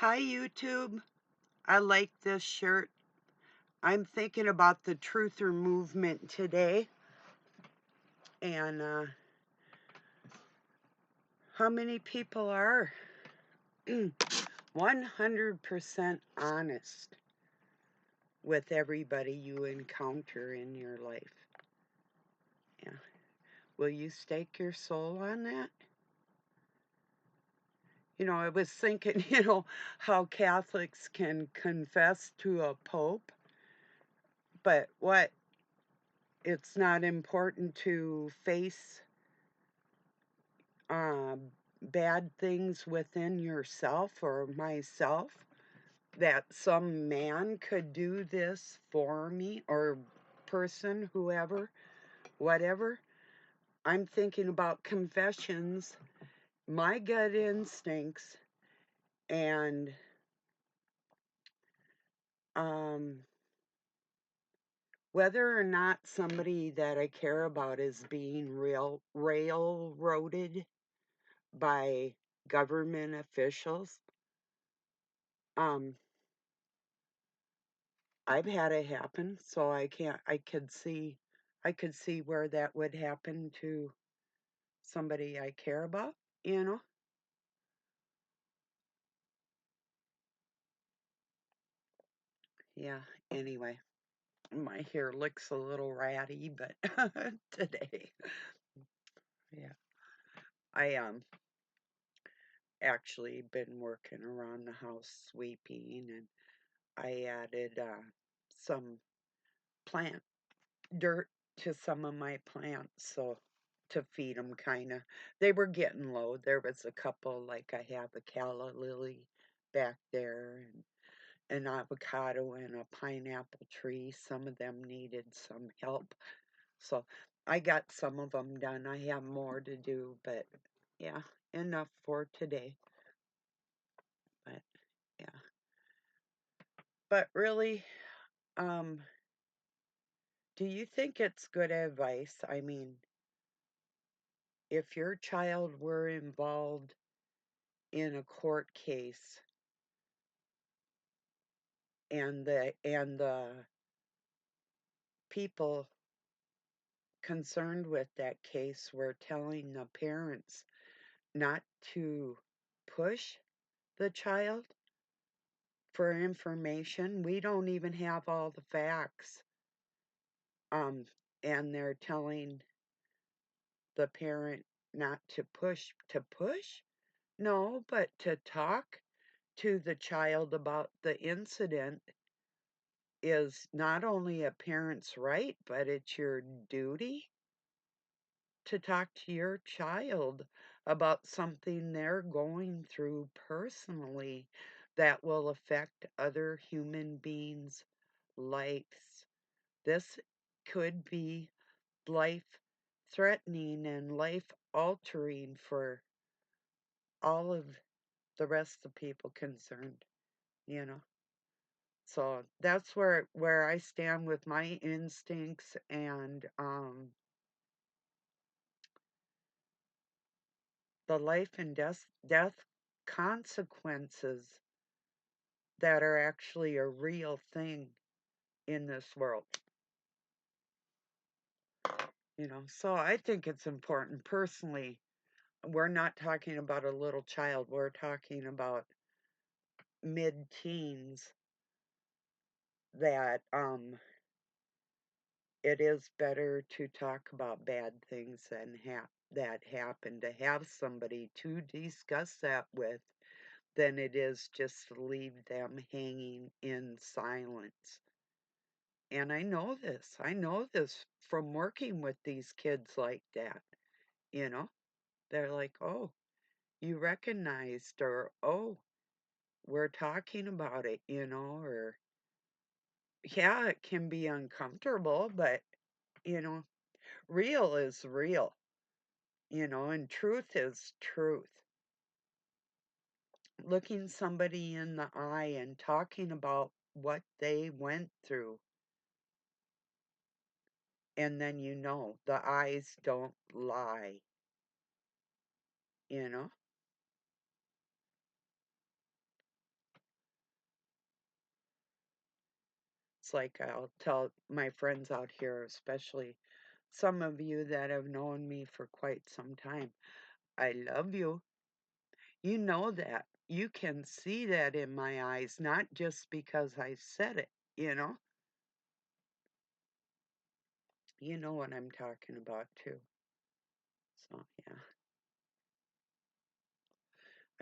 Hi, YouTube. I like this shirt. I'm thinking about the truther movement today and how many people are 100% honest with everybody you encounter in your life. Yeah. Will you stake your soul on that? I was thinking, how Catholics can confess to a pope, but what? It's not important to face um, bad things within yourself or myself, that some man could do this for me, or person, whoever, whatever. I'm thinking about confessions, my gut instincts, and um, whether or not somebody that I care about is being railroaded by government officials. Um, I've had it happen, so I could see where that would happen to somebody I care about, you know? Yeah, anyway, my hair looks a little ratty, but today, yeah. I actually been working around the house sweeping, and I added some plant dirt to some of my plants, so to feed them, kind of. They were getting low. There was a couple, like I have a calla lily back there, and an avocado and a pineapple tree. Some of them needed some help, so I got some of them done. I have more to do, but yeah, enough for today. But yeah, but really, um, do you think it's good advice? I mean, if your child were involved in a court case, and the people concerned with that case were telling the parents not to push the child for information. We don't even have all the facts. And they're telling the parent not to push? No, but to talk to the child about the incident is not only a parent's right, but it's your duty to talk to your child about something they're going through personally that will affect other human beings' lives. This could be life threatening and life altering for all of the rest of the people concerned, you know. So that's where I stand with my instincts, and the life and death consequences that are actually a real thing in this world. So I think it's important personally. We're not talking about a little child, we're talking about mid-teens, that it is better to talk about bad things that happen, to have somebody to discuss that with, than it is just to leave them hanging in silence. And I know this from working with these kids like that, you know? They're like, "Oh, you recognized," or, "Oh, we're talking about it," or, yeah, it can be uncomfortable, but, you know, real is real, and truth is truth. Looking somebody in the eye and talking about what they went through, and then the eyes don't lie, you know? It's like I'll tell my friends out here, especially some of you that have known me for quite some time, I love you. You know that. You can see that in my eyes, not just because I said it, you know? You know what I'm talking about too. So, yeah.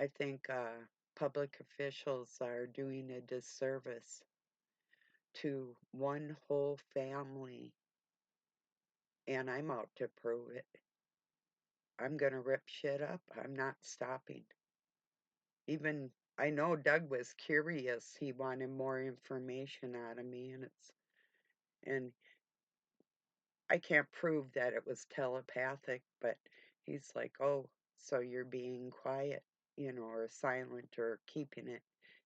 I think public officials are doing a disservice to one whole family, and I'm out to prove it. I'm going to rip shit up. I'm not stopping. Even I know Doug was curious. He wanted more information out of me, and I can't prove that it was telepathic, but he's like, "Oh, so you're being quiet, or silent or keeping it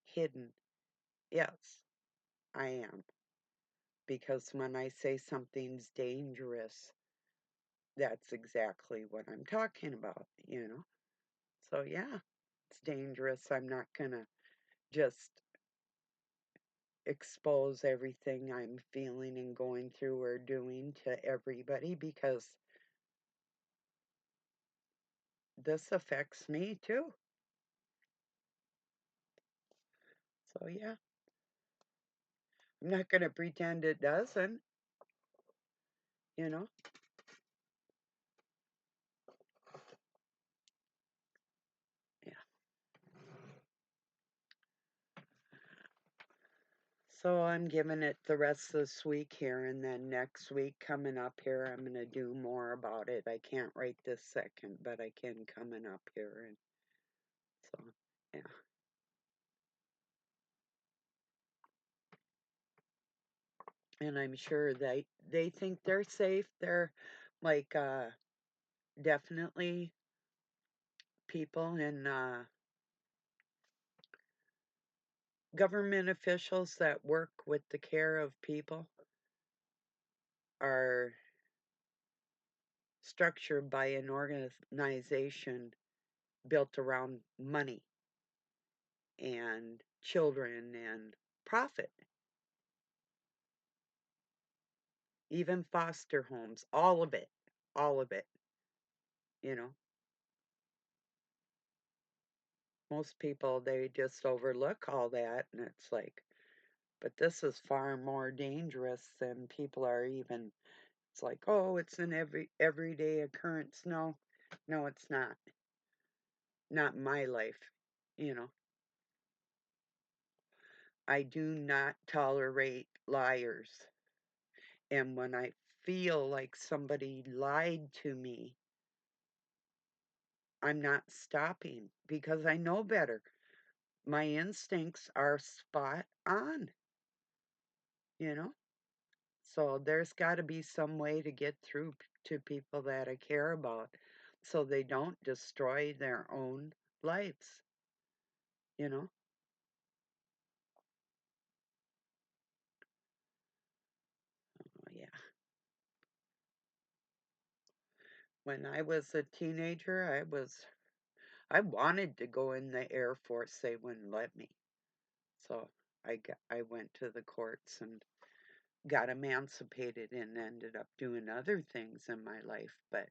hidden." Yes, I am. Because when I say something's dangerous, that's exactly what I'm talking about. So, yeah, it's dangerous. I'm not going to just expose everything I'm feeling and going through or doing to everybody because this affects me too. So, yeah, I'm not going to pretend it doesn't, you know. Yeah. So I'm giving it the rest of this week here, and then next week coming up here, I'm going to do more about it. I can't right this second, but I can coming up here. And so, yeah. And I'm sure they think they're safe. They're like definitely people in government officials that work with the care of people are structured by an organization built around money and children and profit, even foster homes, all of it, you know. Most people, they just overlook all that, and it's like, but this is far more dangerous than people are even. It's like, oh, it's an everyday occurrence. No, no, it's not. Not in my life, you know. I do not tolerate liars. And when I feel like somebody lied to me, I'm not stopping because I know better. My instincts are spot on, you know? So there's got to be some way to get through to people that I care about so they don't destroy their own lives, you know? Oh, yeah. When I was a teenager, I wanted to go in the Air Force. They wouldn't let me. So I went to the courts and got emancipated and ended up doing other things in my life. But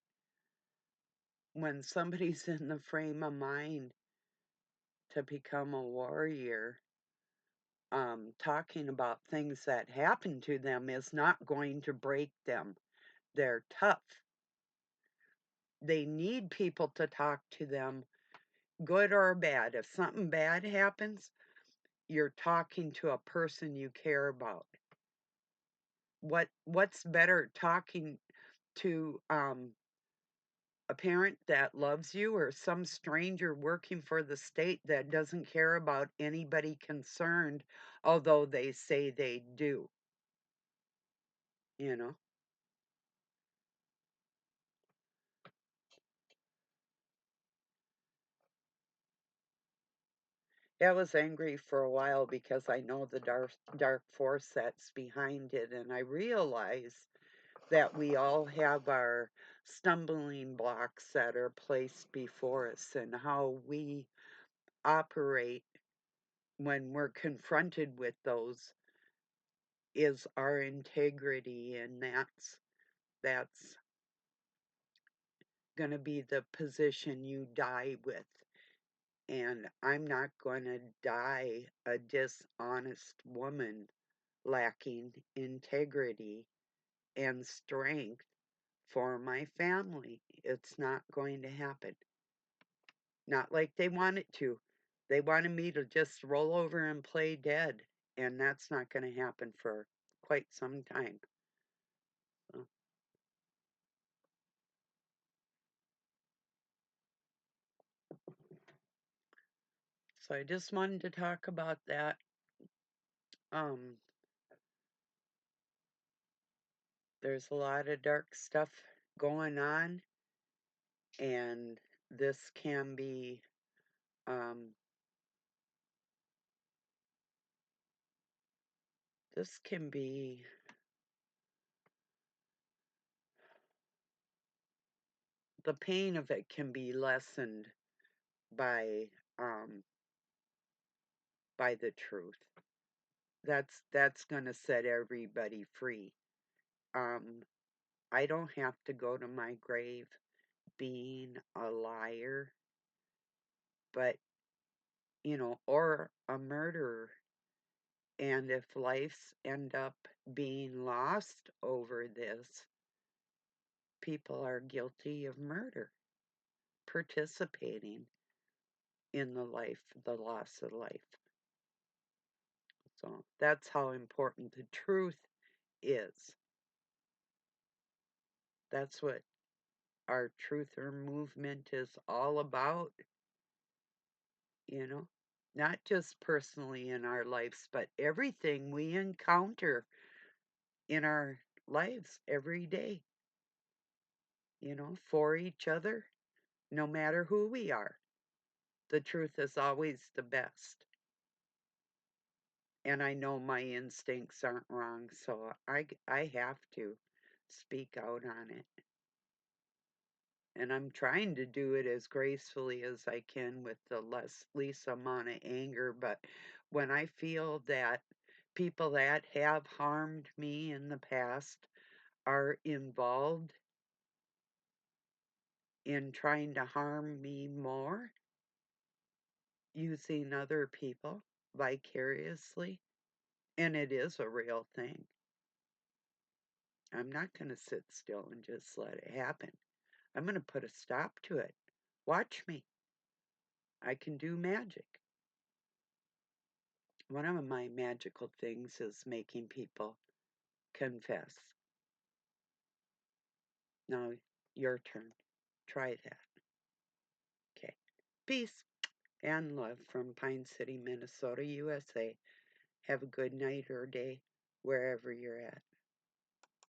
when somebody's in the frame of mind to become a warrior, talking about things that happened to them is not going to break them. They're tough. They need people to talk to them, good or bad. If something bad happens, you're talking to a person you care about. What's better, talking to a parent that loves you or some stranger working for the state that doesn't care about anybody concerned, although they say they do, you know? Yeah, I was angry for a while because I know the dark force that's behind it, and I realize that we all have our stumbling blocks that are placed before us and how we operate when we're confronted with those is our integrity, and that's going to be the position you die with. And I'm not going to die a dishonest woman lacking integrity and strength for my family. It's not going to happen. Not like they want it to. They wanted me to just roll over and play dead, and that's not going to happen for quite some time. So, so I just wanted to talk about that. Um, there's a lot of dark stuff going on, and this can be um, this can be the pain of it can be lessened by um, by the truth. That's going to set everybody free. Um, I don't have to go to my grave being a liar, but or a murderer. And if lives end up being lost over this, people are guilty of murder, participating in the loss of life. So that's how important the truth is. That's what our truther movement is all about, you know, not just personally in our lives, but everything we encounter in our lives every day, for each other, no matter who we are. The truth is always the best. And I know my instincts aren't wrong, so I have to speak out on it. And I'm trying to do it as gracefully as I can with the least amount of anger. But when I feel that people that have harmed me in the past are involved in trying to harm me more, using other people vicariously, and it is a real thing, I'm not going to sit still and just let it happen. I'm going to put a stop to it. Watch me. I can do magic. One of my magical things is making people confess. Now, your turn. Try that. Okay. Peace and love from Pine City, Minnesota, USA. Have a good night or day wherever you're at.